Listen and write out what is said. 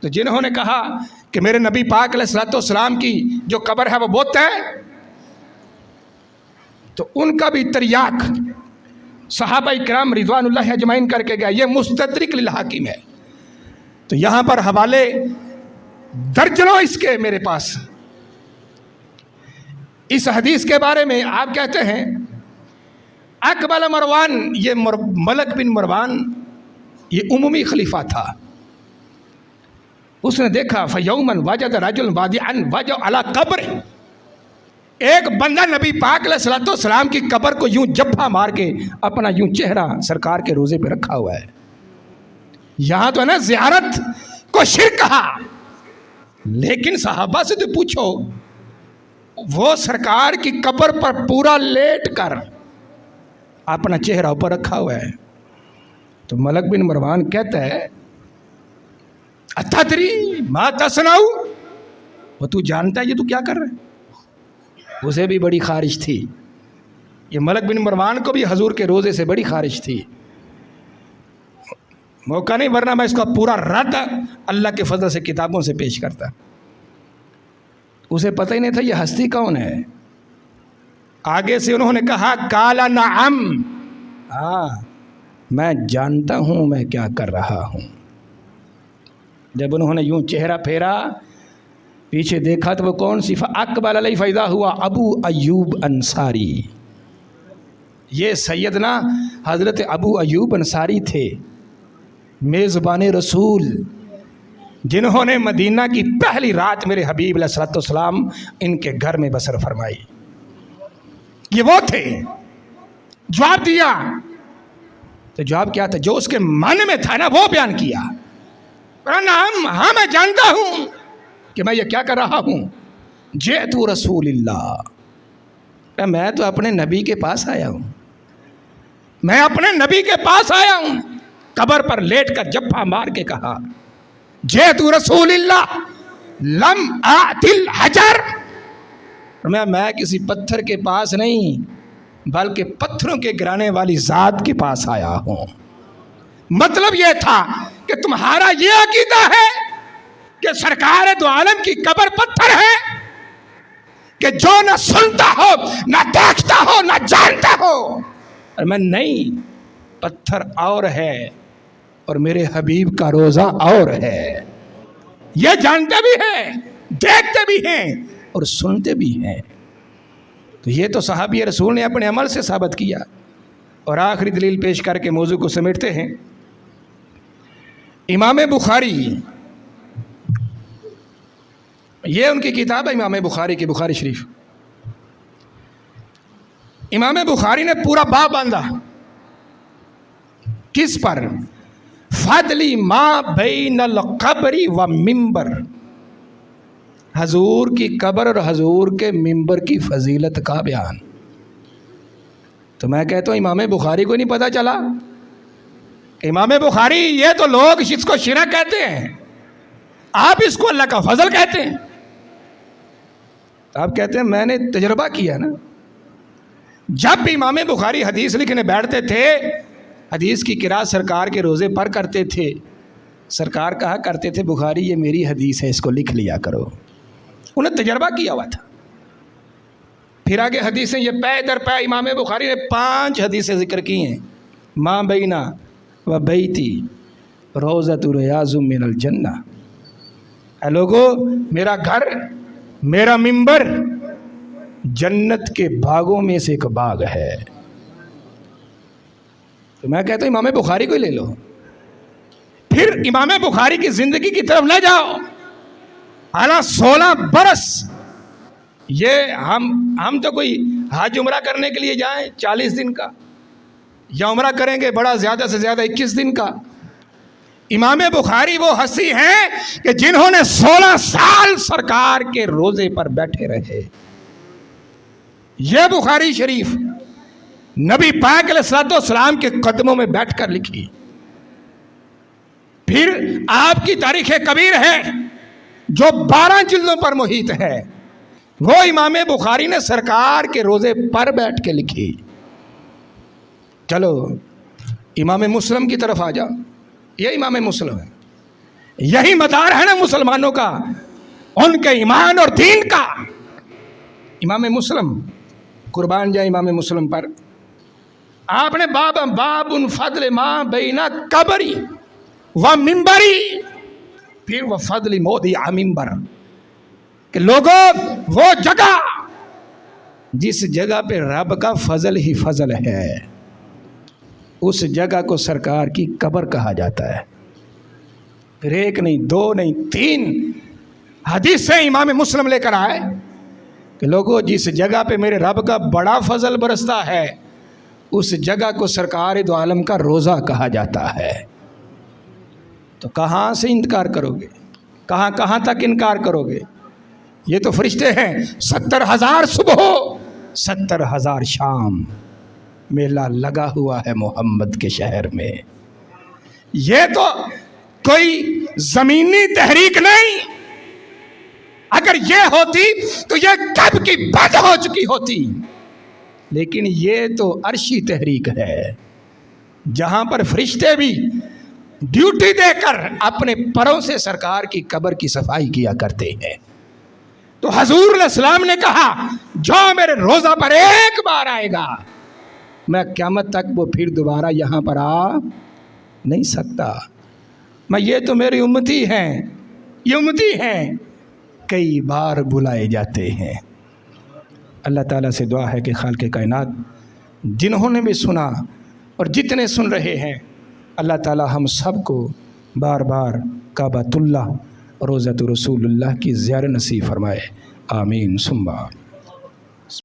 تو جنہوں نے کہا کہ میرے نبی پاک علیہ الصلوۃ والسلام کی جو قبر ہے وہ بت ہے، تو ان کا بھی تریاق صحابہ کرام رضوان اللہ اجمعین کر کے گیا. یہ مستدرک للحاکم ہے. تو یہاں پر حوالے درجنوں اس کے میرے پاس. اس حدیث کے بارے میں آپ کہتے ہیں اقبل مروان، یہ ملک بن مروان یہ عمومی خلیفہ تھا. اس نے دیکھا فَيَوْمًا وَجَدَ رَجُلٌ وَاضِعًا وَجَهُ عَلَى قَبْرِهِ، ایک بندہ نبی پاک علیہ الصلوۃ والسلام کی قبر کو یوں جبھا مار کے اپنا یوں چہرہ سرکار کے روزے پہ رکھا ہوا ہے. یہاں تو ہے نا زیارت کو شرک کہا، لیکن صحابہ سے تو پوچھو، وہ سرکار کی قبر پر پورا لیٹ کر اپنا چہرہ اوپر رکھا ہوا ہے. تو ملک بن مروان کہتا ہے اتدری ما تصنع، وہ تو جانتا ہے یہ تو کیا کر رہا ہے؟ اسے بھی بڑی خارش تھی. یہ ملک بن مروان کو بھی حضور کے روزے سے بڑی خارش تھی. موقع نہیں، ورنہ میں اس کا پورا رد اللہ کے فضل سے کتابوں سے پیش کرتا. اسے پتہ ہی نہیں تھا یہ ہستی کون ہے. آگے سے انہوں نے کہا کالا نعم، ہاں میں جانتا ہوں میں کیا کر رہا ہوں. جب انہوں نے یوں چہرہ پھیرا پیچھے دیکھا تو وہ کون سی؟ فاقبل علیہ فاذا ہوا ابو ایوب انصاری. یہ سیدنا حضرت ابو ایوب انصاری تھے، میزبان رسول، جنہوں نے مدینہ کی پہلی رات میرے حبیب علیہ الصلوۃ والسلام ان کے گھر میں بسر فرمائی. یہ وہ تھے. جواب دیا تو جواب کیا تھا؟ جو اس کے من میں تھا نا وہ بیان کیا. ہاں میں جانتا ہوں کہ میں یہ کیا کر رہا ہوں. جئت رسول اللہ، میں تو اپنے نبی کے پاس آیا ہوں، میں اپنے نبی کے پاس آیا ہوں. قبر پر لیٹ کر جبھا مار کے کہا جئت رسول اللہ لم آت الحجر، میں کسی پتھر کے پاس نہیں بلکہ پتھروں کے گرانے والی ذات کے پاس آیا ہوں. مطلب یہ تھا کہ تمہارا یہ عقیدہ ہے کہ سرکار دو عالم کی قبر پتھر ہے کہ جو نہ سنتا ہو نہ دیکھتا ہو نہ جانتا ہو. اور میں نہیں، پتھر اور ہے اور میرے حبیب کا روزہ اور ہے. یہ جانتے بھی ہیں، دیکھتے بھی ہیں اور سنتے بھی ہیں. تو یہ تو صحابی رسول نے اپنے عمل سے ثابت کیا. اور آخری دلیل پیش کر کے موضوع کو سمیٹتے ہیں. امام بخاری، یہ ان کی کتاب ہے امام بخاری کی، بخاری شریف. امام بخاری نے پورا باب باندھا کس پر؟ فضلی ما بین القبر و منبر، حضور کی قبر اور حضور کے منبر کی فضیلت کا بیان. تو میں کہتا ہوں امام بخاری کو نہیں پتہ چلا؟ امام بخاری یہ تو لوگ اس کو شرک کہتے ہیں، آپ اس کو اللہ کا فضل کہتے ہیں. آپ کہتے ہیں میں نے تجربہ کیا نا. جب بھی امام بخاری حدیث لکھنے بیٹھتے تھے، حدیث کی قرأت سرکار کے روزے پر کرتے تھے. سرکار کہا کرتے تھے بخاری یہ میری حدیث ہے، اس کو لکھ لیا کرو. انہیں تجربہ کیا ہوا تھا. پھر آگے حدیثیں یہ پے در پے امام بخاری نے 5 حدیثیں ذکر کی ہیں. ماں بینا و بیتی روزۃ ریاض من الجنہ. اے لوگو، میرا گھر، میرا منبر جنت کے باغوں میں سے ایک باغ ہے. تو میں کہتا ہوں امام بخاری کو ہی لے لو. پھر امام بخاری کی زندگی کی طرف لے جاؤ. حالانکہ 16 برس یہ ہم تو کوئی حج عمرہ کرنے کے لیے جائیں 40 دن کا، یا عمرہ کریں گے بڑا زیادہ سے زیادہ 21 دن کا. امام بخاری وہ ہستی ہیں کہ جنہوں نے 16 سال سرکار کے روزے پر بیٹھے رہے. یہ بخاری شریف نبی پاک علیہ الصلوۃ والسلام کے قدموں میں بیٹھ کر لکھی. پھر آپ کی تاریخ کبیر ہے جو 12 جلدوں پر محیط ہے، وہ امام بخاری نے سرکار کے روزے پر بیٹھ کے لکھی. چلو امام مسلم کی طرف آ جاؤ. یہ امام مسلم ہے. یہی مدار ہے نا مسلمانوں کا، ان کے ایمان اور دین کا۔ امام مسلم، قربان جائے امام مسلم پر، آپ نے باب فضل ما بین قبری و منبری، پھر وہ فضل موضع منبر، کہ لوگوں وہ جگہ جس جگہ پہ رب کا فضل ہی فضل ہے، اس جگہ کو سرکار کی قبر کہا جاتا ہے۔ پھر ایک نہیں، دو نہیں، 3 حدیث سے امام مسلم لے کر آئے کہ لوگوں جس جگہ پہ میرے رب کا بڑا فضل برستا ہے، اس جگہ کو سرکار دو عالم کا روزہ کہا جاتا ہے۔ تو کہاں سے انکار کرو گے؟ کہاں تک انکار کرو گے؟ یہ تو فرشتے ہیں، 70,000 صبح 70,000 شام میلہ لگا ہوا ہے محمد کے شہر میں۔ یہ تو کوئی زمینی تحریک نہیں، اگر یہ ہوتی تو یہ کب کی بد ہو چکی ہوتی، لیکن یہ تو عرشی تحریک ہے، جہاں پر فرشتے بھی ڈیوٹی دے کر اپنے پروں سے سرکار کی قبر کی صفائی کیا کرتے ہیں۔ تو حضور علیہ السلام نے کہا جو میرے روزہ پر ایک بار آئے گا، میں قیامت تک وہ پھر دوبارہ یہاں پر آ نہیں سکتا۔ میں یہ تو میری امتی ہیں، یہ امتی ہیں، کئی بار بلائے جاتے ہیں۔ اللہ تعالیٰ سے دعا ہے کہ خالق کائنات جنہوں نے بھی سنا اور جتنے سن رہے ہیں، اللہ تعالیٰ ہم سب کو بار بار کعبۃ اللہ روضۃ رسول اللہ کی زیارت نصیب فرمائے، آمین ثم آمین۔